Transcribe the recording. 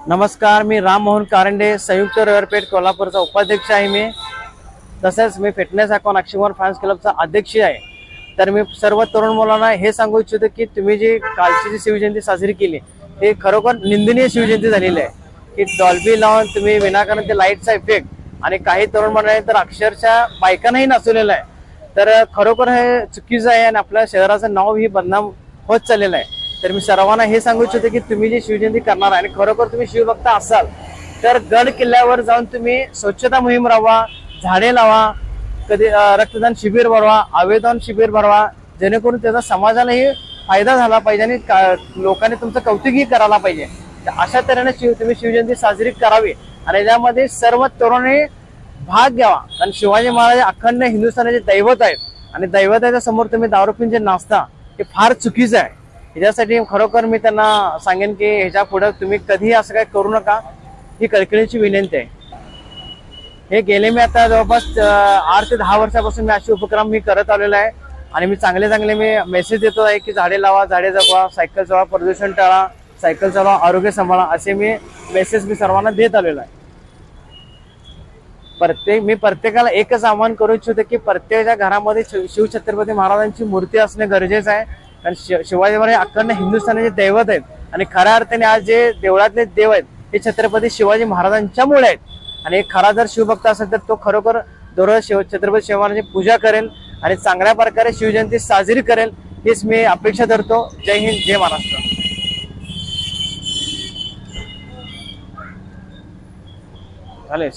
नमस्कार, मी राममोहन कारंडे, संयुक्त रविवारपेठ कोल्हापूरचा उपाध्यक्ष आहे मी. तसेच मी फिटनेस अकाउंट अक्षयकुमार फॅन्स क्लबचा अध्यक्ष आहे. तर मी सर्व तरुण मुलांना हे सांगू इच्छितो की तुम्ही जी कालची जी शिवजयंती साजरी केली हे खरोखर निंदनीय शिवजयंती झालेली आहे. की डॉल्बी लावून तुम्ही विनाकारण ते लाईटचा इफेक्ट आणि काही तरुण मंडळी तर अक्षरशः बायकांनाही नाचवलेलं आहे. तर खरोखर हे चुकीचं आहे आणि आपल्या शहराचं नाव ही बदनाम होत चाललेलं आहे. तर मी सर्वांना हे सांगू इच्छितो की तुम्ही जी शिवजयंती करणार आणि खरोखर तुम्ही शिवभक्त असाल तर गड किल्ल्यावर जाऊन तुम्ही स्वच्छता मोहीम राबवा, झाडे लावा, कधी रक्तदान शिबिर भरवा, आवेदन शिबिर भरवा, जेणेकरून त्याचा समाजालाही फायदा झाला पाहिजे आणि लोकांनी तुमचं कौतुकही करायला पाहिजे. अशा तऱ्हेने तुम्ही शिवजयंती साजरी करावी आणि त्यामध्ये सर्व तरुणांनी भाग घ्यावा. कारण शिवाजी महाराज अखंड हिंदुस्थानाचे दैवत आहेत आणि दैवताच्या समोर तुम्ही दारू पिऊन जे नाचता हे फार चुकीचं आहे. ह्याच्यासाठी खरोखर मी त्यांना सांगेन की ह्याच्या पुढे तुम्ही कधीही असं काही करू नका, ही कळकळीची विनंती आहे. हे गेले मी आता जवळपास 8 ते 10 वर्षापासून मी असे उपक्रम मी करत आलेलो आहे आणि मी चांगले मी मेसेज देतो आहे की झाडे लावा, झाडे जगवा, सायकल चालवा, प्रदूषण टाळा, सायकल चालवा, आरोग्य सांभाळा, असे मी मेसेज मी सर्वांना देत आलेलो आहे. मी प्रत्येकाला एकच आवाहन करू इच्छितो की प्रत्येकाच्या घरामध्ये शिवछत्रपती महाराजांची मूर्ती असणे गरजेचं आहे. कारण शिवाजी महाराज अखंड हिंदुस्थानाचे दैवत आहेत आणि खऱ्या अर्थाने आज जे देवळातले देव आहेत हे छत्रपती शिवाजी महाराजांच्यामुळे आहेत. आणि एक खरा जर शिवभक्त असेल तर तो खरोखर दररोज छत्रपती शिवाजी महाराजांची पूजा करेल आणि चांगल्या प्रकारे शिवजयंती साजरी करेल, हीच मी अपेक्षा धरतो. जय हिंद, जय महाराष्ट्र. झाले